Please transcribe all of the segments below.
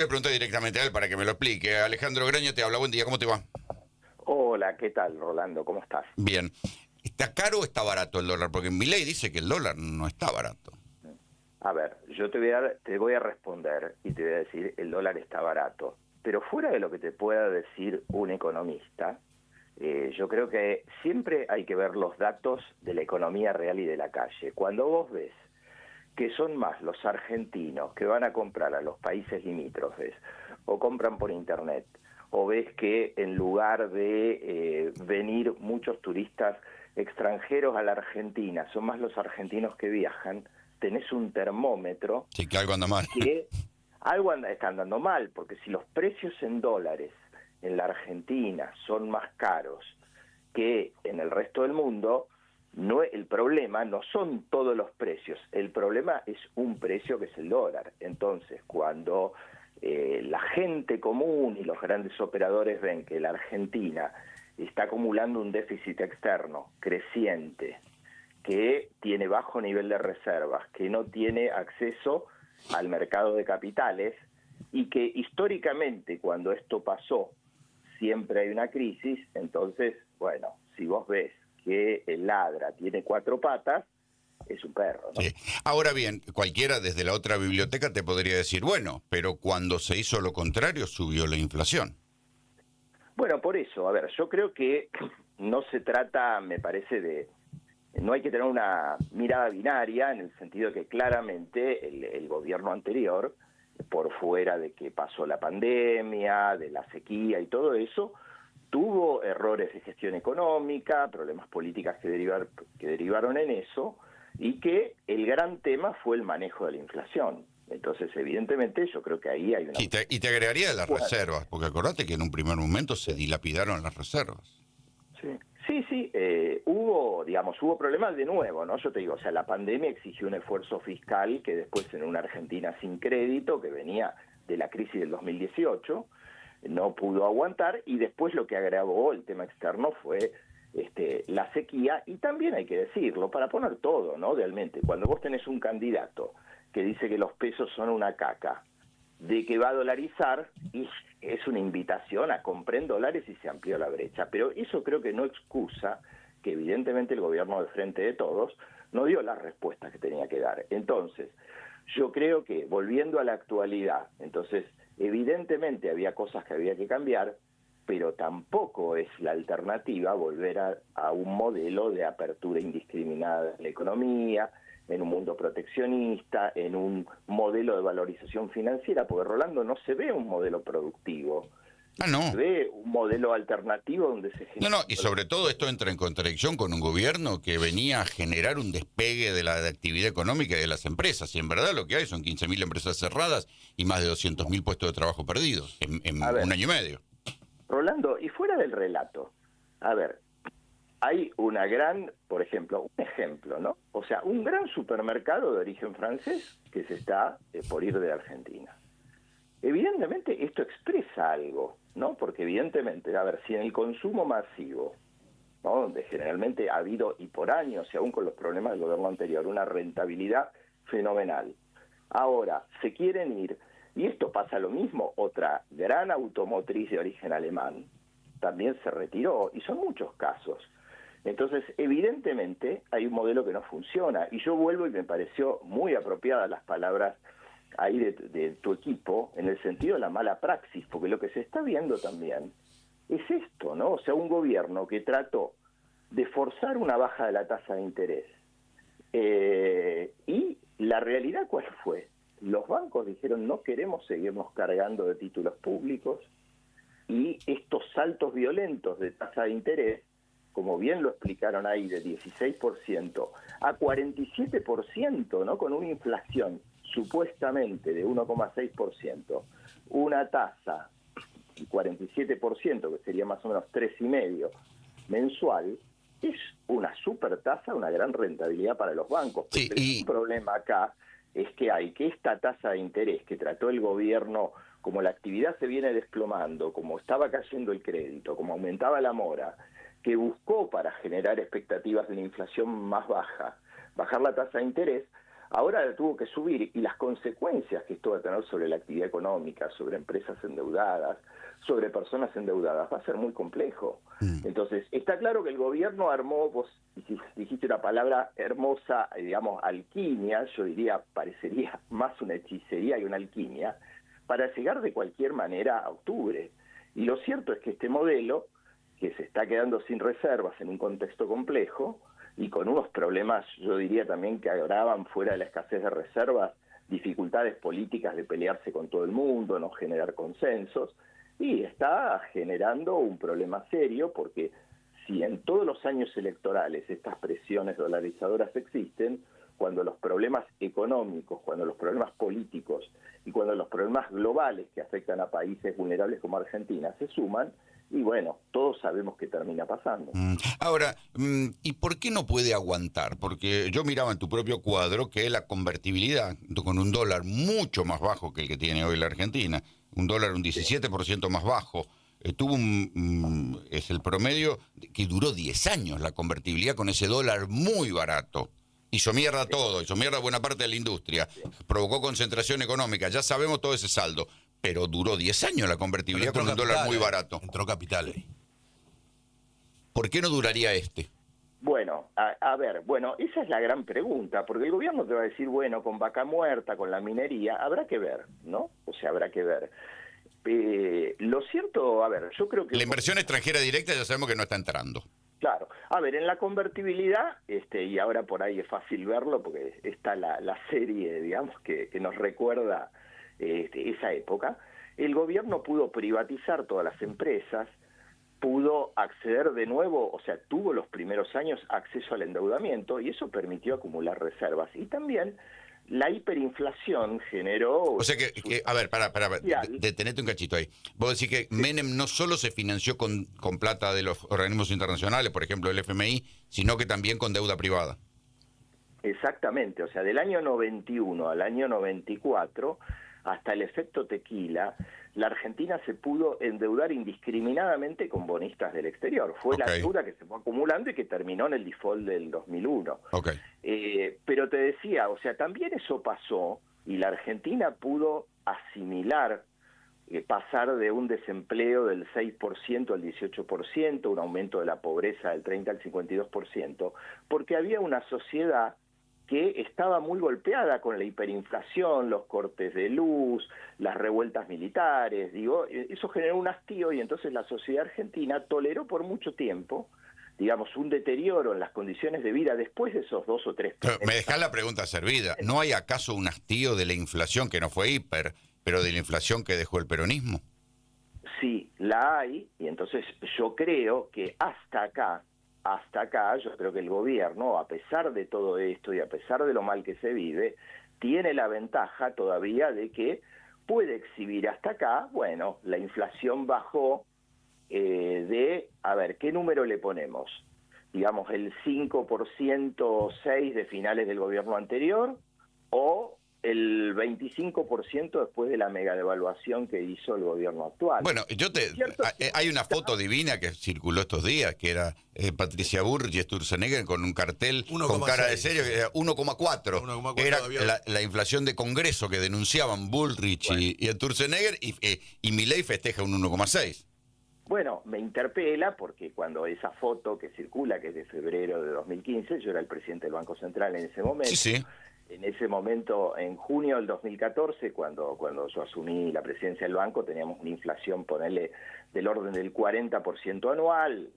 Le pregunté directamente a él para que me lo explique. Alejandro Graña te habla, buen día, ¿cómo te va? Hola, ¿qué tal, Rolando? ¿Cómo estás? Bien. ¿Está caro o está barato el dólar? Porque Milei dice que el dólar no está barato. A ver, yo te voy a responder y te voy a decir, el dólar está barato. Pero fuera de lo que te pueda decir un economista, yo creo que siempre hay que ver los datos de la economía real y de la calle. Cuando vos ves que son más los argentinos que van a comprar a los países limítrofes o compran por internet, o ves que en lugar de venir muchos turistas extranjeros a la Argentina, son más los argentinos que viajan, tenés un termómetro Sí, que algo anda mal. que está andando mal, porque si los precios en dólares en la Argentina son más caros que en el resto del mundo, no, el problema no son todos los precios, el problema es un precio que es el dólar. Entonces, cuando la gente común y los grandes operadores ven que la Argentina está acumulando un déficit externo creciente, que tiene bajo nivel de reservas, que no tiene acceso al mercado de capitales y que históricamente cuando esto pasó siempre hay una crisis, entonces, bueno, si vos ves que el ladra tiene 4 patas, es un perro, ¿no? Sí. Ahora bien, cualquiera desde la otra biblioteca te podría decir, bueno, pero cuando se hizo lo contrario subió la inflación. Bueno, por eso, a ver, yo creo que no se trata, me parece, no hay que tener una mirada binaria en el sentido de que claramente el gobierno anterior, por fuera de que pasó la pandemia, de la sequía y todo eso, tuvo errores de gestión económica, problemas políticos que derivaron en eso, y que el gran tema fue el manejo de la inflación. Entonces, evidentemente, yo creo que ahí hay una... Y te agregaría las Bueno, reservas, porque acordate que en un primer momento se dilapidaron las reservas. sí, hubo problemas de nuevo, ¿no? Yo te digo, o sea, la pandemia exigió un esfuerzo fiscal que después en una Argentina sin crédito, que venía de la crisis del 2018, no pudo aguantar, y después lo que agravó el tema externo fue la sequía, y también hay que decirlo, para poner todo, ¿no? Realmente, cuando vos tenés un candidato que dice que los pesos son una caca, de que va a dolarizar, y es una invitación a comprar en dólares y se amplió la brecha. Pero eso creo que no excusa que evidentemente el gobierno de Frente de Todos no dio las respuestas que tenía que dar. Entonces, yo creo que, volviendo a la actualidad, entonces, evidentemente había cosas que había que cambiar, pero tampoco es la alternativa volver a un modelo de apertura indiscriminada en la economía, en un mundo proteccionista, en un modelo de valorización financiera, porque Rolando no se ve un modelo productivo, No. se ve un modelo alternativo donde se genera... No, y sobre todo esto entra en contradicción con un gobierno que venía a generar un despegue de la actividad económica y de las empresas, y en verdad lo que hay son 15.000 empresas cerradas y más de 200.000 puestos de trabajo perdidos en A ver, un año y medio. Rolando, y fuera del relato, a ver, hay una gran, por ejemplo, un ejemplo, ¿no? O sea, un gran supermercado de origen francés que se está por ir de Argentina. Evidentemente esto expresa algo, ¿no? Porque evidentemente, a ver, si en el consumo masivo, ¿no? Donde generalmente ha habido, y por años, y aún con los problemas del gobierno anterior, una rentabilidad fenomenal, ahora se quieren ir, y esto pasa lo mismo, otra gran automotriz de origen alemán también se retiró, y son muchos casos. Entonces, evidentemente, hay un modelo que no funciona, y yo vuelvo y me pareció muy apropiadas las palabras ahí de tu equipo, en el sentido de la mala praxis, porque lo que se está viendo también es esto, ¿no? O sea, un gobierno que trató de forzar una baja de la tasa de interés, y la realidad, ¿cuál fue? Los bancos dijeron, no queremos seguirnos cargando de títulos públicos, y estos saltos violentos de tasa de interés, como bien lo explicaron ahí, de 16% a 47%, ¿no? Con una inflación supuestamente de 1,6%, una tasa de 47%, que sería más o menos 3,5% mensual, es una super tasa, una gran rentabilidad para los bancos. Sí, Pero el problema acá es que hay que esta tasa de interés que trató el gobierno, como la actividad se viene desplomando, como estaba cayendo el crédito, como aumentaba la mora, que buscó para generar expectativas de una inflación más baja, bajar la tasa de interés, ahora la tuvo que subir, y las consecuencias que esto va a tener sobre la actividad económica, sobre empresas endeudadas, sobre personas endeudadas, va a ser muy complejo. Entonces, está claro que el gobierno armó, vos dijiste una palabra hermosa, digamos, alquimia, yo diría, parecería más una hechicería y una alquimia, para llegar de cualquier manera a octubre. Y lo cierto es que este modelo, que se está quedando sin reservas en un contexto complejo, y con unos problemas, yo diría también, que agravan fuera de la escasez de reservas, dificultades políticas de pelearse con todo el mundo, no generar consensos, y está generando un problema serio, porque si en todos los años electorales estas presiones dolarizadoras existen, cuando los problemas económicos, cuando los problemas políticos y cuando los problemas globales que afectan a países vulnerables como Argentina se suman, y bueno, todos sabemos que termina pasando. Ahora, ¿y por qué no puede aguantar? Porque yo miraba en tu propio cuadro que la convertibilidad, con un dólar mucho más bajo que el que tiene hoy la Argentina, un dólar un 17% más bajo, es el promedio que duró 10 años la convertibilidad con ese dólar muy barato. Hizo mierda todo, hizo mierda buena parte de la industria, provocó concentración económica, ya sabemos todo ese saldo, pero duró 10 años la convertibilidad con un dólar muy barato. Entró capital ahí. ¿Por qué no duraría este? Bueno, a ver, bueno, esa es la gran pregunta, porque el gobierno te va a decir, bueno, con Vaca Muerta, con la minería, habrá que ver, ¿no? O sea, habrá que ver. Lo cierto, a ver, yo creo que... La inversión extranjera directa ya sabemos que no está entrando. Claro, a ver, en la convertibilidad, y ahora por ahí es fácil verlo, porque está la serie, digamos, que nos recuerda esa época, el gobierno pudo privatizar todas las empresas, pudo acceder de nuevo, o sea, tuvo los primeros años acceso al endeudamiento, y eso permitió acumular reservas. Y también la hiperinflación generó... O sea que a ver, para, detenete un cachito ahí. Vos decís que Menem no solo se financió con plata de los organismos internacionales, por ejemplo el FMI, sino que también con deuda privada. Exactamente, o sea, del año 91 al año 94, hasta el efecto tequila, la Argentina se pudo endeudar indiscriminadamente con bonistas del exterior. Fue la deuda que se fue acumulando y que terminó en el default del 2001. Pero te decía, o sea, también eso pasó y la Argentina pudo asimilar, pasar de un desempleo del 6% al 18%, un aumento de la pobreza del 30 al 52%, porque había una sociedad que estaba muy golpeada con la hiperinflación, los cortes de luz, las revueltas militares, digo, eso generó un hastío y entonces la sociedad argentina toleró por mucho tiempo, digamos, un deterioro en las condiciones de vida después de esos 2 o 3 meses. Me dejás la pregunta servida. ¿No hay acaso un hastío de la inflación, que no fue hiper, pero de la inflación que dejó el peronismo? Sí, la hay, y entonces yo creo que hasta acá, yo creo que el gobierno, a pesar de todo esto y a pesar de lo mal que se vive, tiene la ventaja todavía de que puede exhibir hasta acá, bueno, la inflación bajó a ver, ¿qué número le ponemos? Digamos, el 5%, 6% de finales del gobierno anterior, o el 25% después de la mega devaluación que hizo el gobierno actual. Bueno, hay una foto divina que circuló estos días, que era Patricia Burrich y Sturzenegger con un cartel 1, con cara 6. de serio, que era 1,4. Era la inflación de Congreso que denunciaban Bullrich y Sturzenegger, y Milei festeja un 1,6. Bueno, me interpela porque cuando esa foto que circula, que es de febrero de 2015, yo era el presidente del Banco Central en ese momento. Sí. En ese momento, en junio del 2014, cuando yo asumí la presidencia del banco, teníamos una inflación, ponerle, del orden del 40% anual,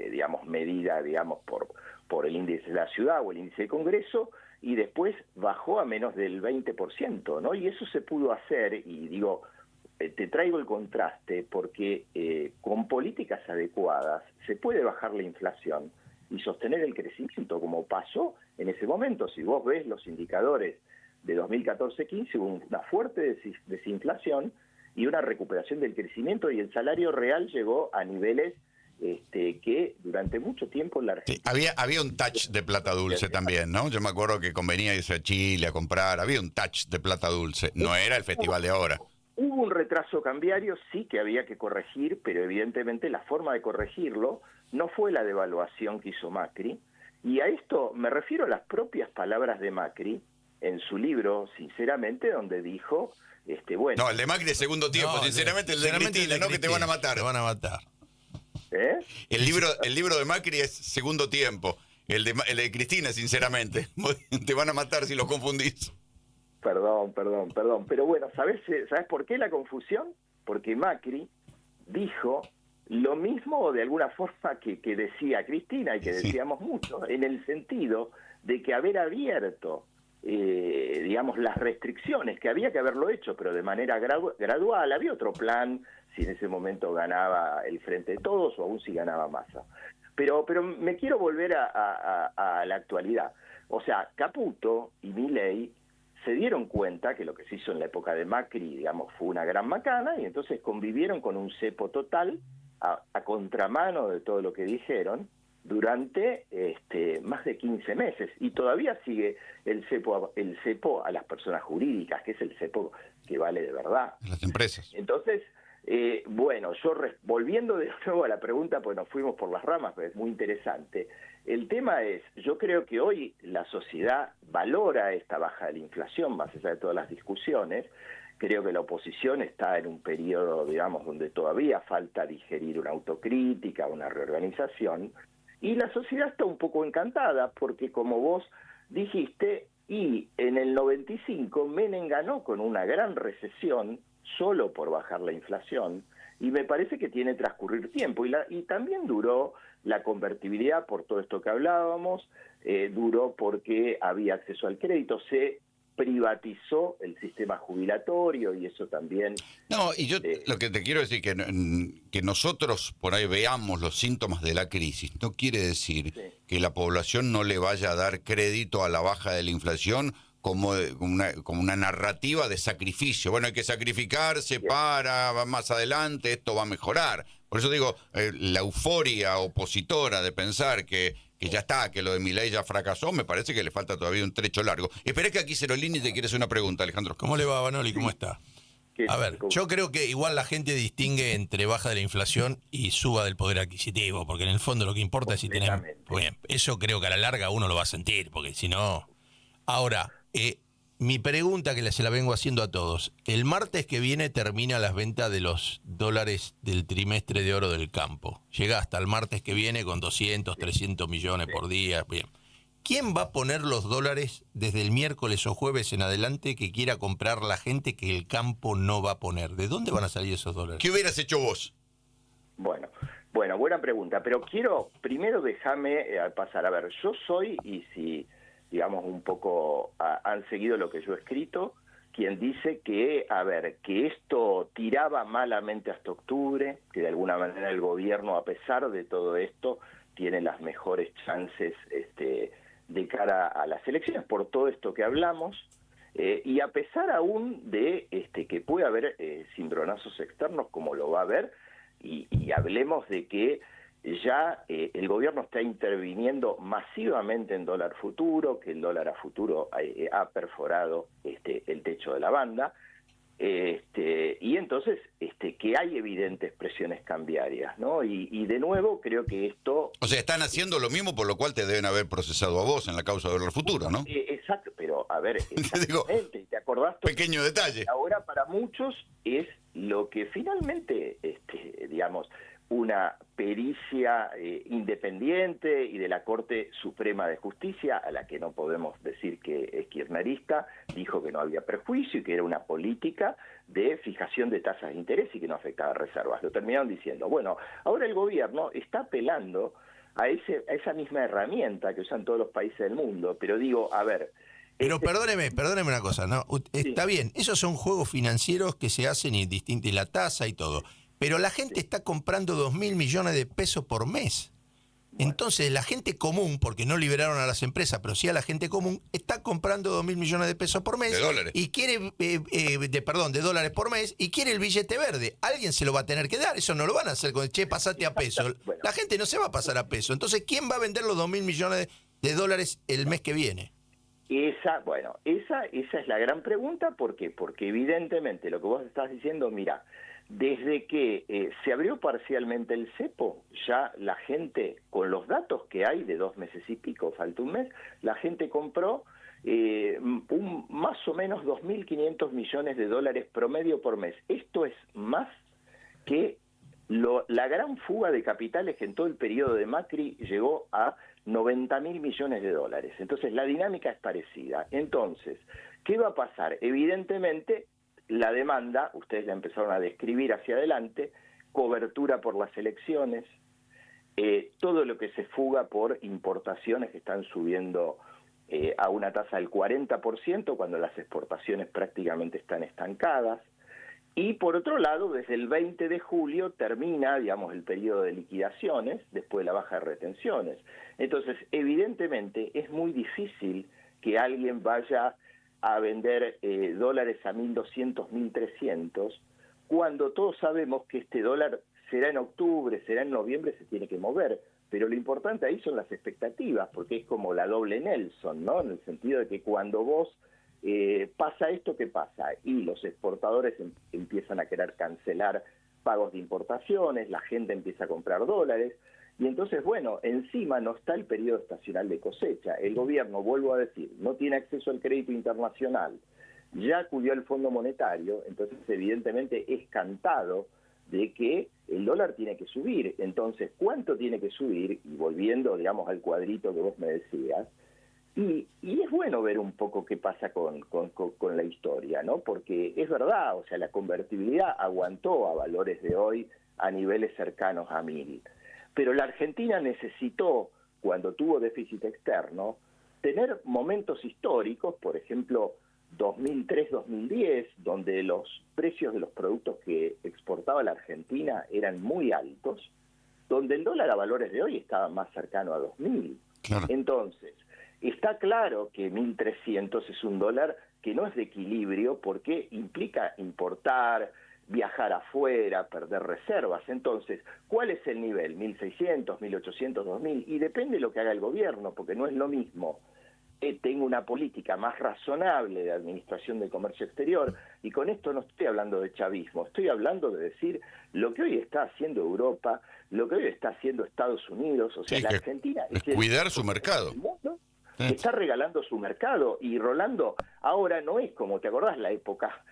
digamos, medida, digamos, por el índice de la ciudad o el índice del Congreso, y después bajó a menos del 20%, ¿no? Y eso se pudo hacer, y digo, te traigo el contraste, porque con políticas adecuadas se puede bajar la inflación y sostener el crecimiento, como pasó en ese momento. Si vos ves los indicadores de 2014-15, hubo una fuerte desinflación y una recuperación del crecimiento, y el salario real llegó a niveles que durante mucho tiempo la Argentina... Sí, había un touch de plata dulce también, ¿no? Yo me acuerdo que convenía irse a Chile a comprar, había un touch de plata dulce, no era el festival de ahora. Hubo un retraso cambiario, sí, que había que corregir, pero evidentemente la forma de corregirlo no fue la devaluación que hizo Macri, y a esto me refiero a las propias palabras de Macri, en su libro, sinceramente, donde dijo, bueno... No, el de Macri es segundo tiempo, No, sinceramente el de Cristina, no, que te van a matar. Te van a matar. ¿Eh? El libro de Macri es segundo tiempo, el de Cristina, sinceramente. Te van a matar si lo confundís. Perdón. Pero bueno, ¿sabes por qué la confusión? Porque Macri dijo lo mismo de alguna forma que decía Cristina y que decíamos mucho, en el sentido de que haber abierto, digamos, las restricciones, que había que haberlo hecho, pero de manera gradual. Había otro plan si en ese momento ganaba el Frente de Todos o aún si ganaba Massa. Pero me quiero volver a la actualidad. O sea, Caputo y Milei se dieron cuenta que lo que se hizo en la época de Macri, digamos, fue una gran macana, y entonces convivieron con un cepo total, a contramano de todo lo que dijeron, durante más de 15 meses. Y todavía sigue el cepo a las personas jurídicas, que es el cepo que vale de verdad. Las empresas. Entonces, bueno, volviendo de nuevo a la pregunta, pues nos fuimos por las ramas, pero es muy interesante. El tema es, yo creo que hoy la sociedad valora esta baja de la inflación, más allá de todas las discusiones. Creo que la oposición está en un periodo, digamos, donde todavía falta digerir una autocrítica, una reorganización, y la sociedad está un poco encantada, porque como vos dijiste, y en el 95 Menem ganó con una gran recesión, solo por bajar la inflación, y me parece que tiene que transcurrir tiempo, y también duró la convertibilidad por todo esto que hablábamos, duró porque había acceso al crédito, se privatizó el sistema jubilatorio, y eso también... No, y yo lo que te quiero decir, que nosotros por ahí veamos los síntomas de la crisis, no quiere decir que la población no le vaya a dar crédito a la baja de la inflación como una narrativa de sacrificio. Bueno, hay que sacrificarse para más adelante, esto va a mejorar. Por eso digo, la euforia opositora de pensar que ya está, que lo de Milei ya fracasó, me parece que le falta todavía un trecho largo. Esperé que aquí Cerolini te quiere hacer una pregunta, Alejandro. ¿Cómo le va, Banoli? ¿Cómo está? A ver, yo creo que igual la gente distingue entre baja de la inflación y suba del poder adquisitivo, porque en el fondo lo que importa es si tenemos... Bien, eso creo que a la larga uno lo va a sentir, porque si no... Ahora, mi pregunta que se la vengo haciendo a todos. El martes que viene termina las ventas de los dólares del trimestre de oro del campo. Llega hasta el martes que viene con 200, 300 millones por día. Bien. ¿Quién va a poner los dólares desde el miércoles o jueves en adelante que quiera comprar la gente que el campo no va a poner? ¿De dónde van a salir esos dólares? ¿Qué hubieras hecho vos? Bueno, buena pregunta. Pero primero déjame pasar. A ver, yo soy, y si... digamos, un poco han seguido lo que yo he escrito, quien dice que, que esto tiraba malamente hasta octubre, que de alguna manera el gobierno, a pesar de todo esto, tiene las mejores chances de cara a las elecciones, por todo esto que hablamos, y a pesar aún de que puede haber cimbronazos externos, como lo va a haber, y hablemos de que ya el gobierno está interviniendo masivamente en dólar futuro, que el dólar a futuro ha perforado el techo de la banda, y entonces que hay evidentes presiones cambiarias, ¿no? Y de nuevo creo que esto... O sea, están haciendo lo mismo, por lo cual te deben haber procesado a vos en la causa de dólar futuro, ¿no? Exacto, pero a ver, Digo, ¿te acordás? Pequeño detalle. Ahora para muchos es lo que finalmente, digamos, una pericia independiente y de la Corte Suprema de Justicia, a la que no podemos decir que es kirchnerista, dijo que no había perjuicio y que era una política de fijación de tasas de interés y que no afectaba reservas. Lo terminaron diciendo. Bueno, ahora el gobierno está apelando a esa misma herramienta que usan todos los países del mundo, pero digo, a ver... Pero perdóneme una cosa, ¿no? Está bien, esos son juegos financieros que se hacen y la tasa y todo. Pero la gente está comprando 2.000 millones de pesos por mes. Entonces, la gente común, porque no liberaron a las empresas, pero sí a la gente común, está comprando 2.000 millones de pesos por mes. De dólares. Y quiere, de dólares por mes, y quiere el billete verde. Alguien se lo va a tener que dar. Eso no lo van a hacer con, pasate a peso. Bueno. La gente no se va a pasar a peso. Entonces, ¿quién va a vender los 2.000 millones de dólares el mes que viene? Esa es la gran pregunta. ¿Por qué? Porque evidentemente lo que vos estás diciendo, mira, desde que se abrió parcialmente el cepo, ya la gente, con los datos que hay de 2 meses y pico, falta un mes, la gente compró más o menos 2.500 millones de dólares promedio por mes. Esto es más que la gran fuga de capitales que en todo el periodo de Macri llegó a 90.000 millones de dólares. Entonces la dinámica es parecida. Entonces, ¿qué va a pasar? Evidentemente, la demanda, ustedes la empezaron a describir hacia adelante, cobertura por las elecciones, todo lo que se fuga por importaciones que están subiendo a una tasa del 40% cuando las exportaciones prácticamente están estancadas. Y por otro lado, desde el 20 de julio termina, digamos, el periodo de liquidaciones después de la baja de retenciones. Entonces, evidentemente, es muy difícil que alguien vaya a vender dólares a 1.200, 1.300, cuando todos sabemos que este dólar será en octubre, será en noviembre, se tiene que mover. Pero lo importante ahí son las expectativas, porque es como la doble Nelson, ¿no? En el sentido de que cuando vos pasa esto, ¿qué pasa? Y los exportadores empiezan a querer cancelar pagos de importaciones, la gente empieza a comprar dólares, y entonces, bueno, encima no está el periodo estacional de cosecha. El gobierno, vuelvo a decir, no tiene acceso al crédito internacional, ya acudió al Fondo Monetario, entonces evidentemente es cantado de que el dólar tiene que subir. Entonces, ¿cuánto tiene que subir? Y volviendo, digamos, al cuadrito que vos me decías, y es bueno ver un poco qué pasa con la historia, ¿no? Porque es verdad, o sea, la convertibilidad aguantó a valores de hoy a niveles cercanos a 1.000. Pero la Argentina necesitó, cuando tuvo déficit externo, tener momentos históricos, por ejemplo, 2003-2010, donde los precios de los productos que exportaba la Argentina eran muy altos, donde el dólar a valores de hoy estaba más cercano a 2.000. Claro. Entonces, está claro que 1.300 es un dólar que no es de equilibrio porque implica importar, viajar afuera, perder reservas. Entonces, ¿cuál es el nivel? 1.600, 1.800, 2.000, y depende de lo que haga el gobierno, porque no es lo mismo. Tengo una política más razonable de administración del comercio exterior, y con esto no estoy hablando de chavismo, estoy hablando de decir lo que hoy está haciendo Europa, lo que hoy está haciendo Estados Unidos, o sea, sí, la Argentina es cuidar su mercado. Está regalando su mercado, y Rolando, ahora no es como, ¿te acordás la época,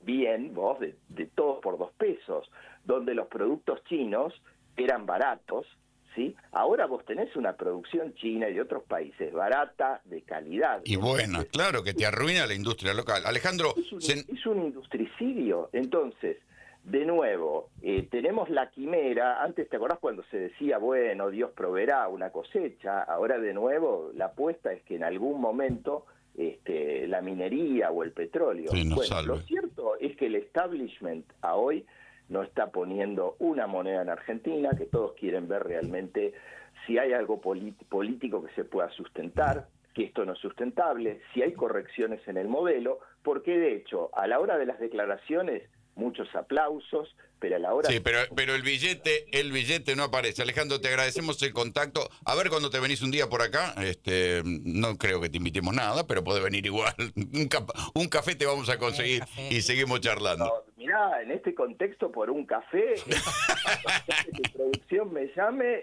bien vos, de todo por 2 pesos, donde los productos chinos eran baratos? ¿Sí? Ahora vos tenés una producción china y de otros países barata, de calidad. Y buena, claro, que te arruina la industria local. Alejandro... Es un industricidio. Entonces, de nuevo, tenemos la quimera. Antes, ¿te acordás cuando se decía, bueno, Dios proveerá una cosecha? Ahora, de nuevo, la apuesta es que en algún momento la minería o el petróleo... Sí, bueno, salve. Lo cierto es que el establishment a hoy no está poniendo una moneda en Argentina, que todos quieren ver realmente si hay algo político que se pueda sustentar, que esto no es sustentable, si hay correcciones en el modelo, porque de hecho, a la hora de las declaraciones, muchos aplausos, pero a la hora... Sí, pero el billete no aparece. Alejandro, te agradecemos el contacto. A ver cuando te venís un día por acá. No creo que te invitemos nada, pero podés venir igual. Un café te vamos a conseguir y seguimos charlando. No, mirá, en este contexto, por un café, que producción me llame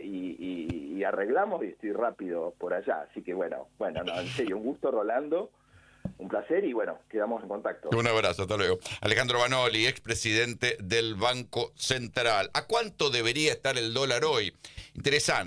y arreglamos, y estoy rápido por allá. Así que bueno, no, en serio, un gusto, Rolando. Un placer y bueno, quedamos en contacto. Un abrazo, hasta luego. Alejandro Banoli, expresidente del Banco Central. ¿A cuánto debería estar el dólar hoy? Interesante.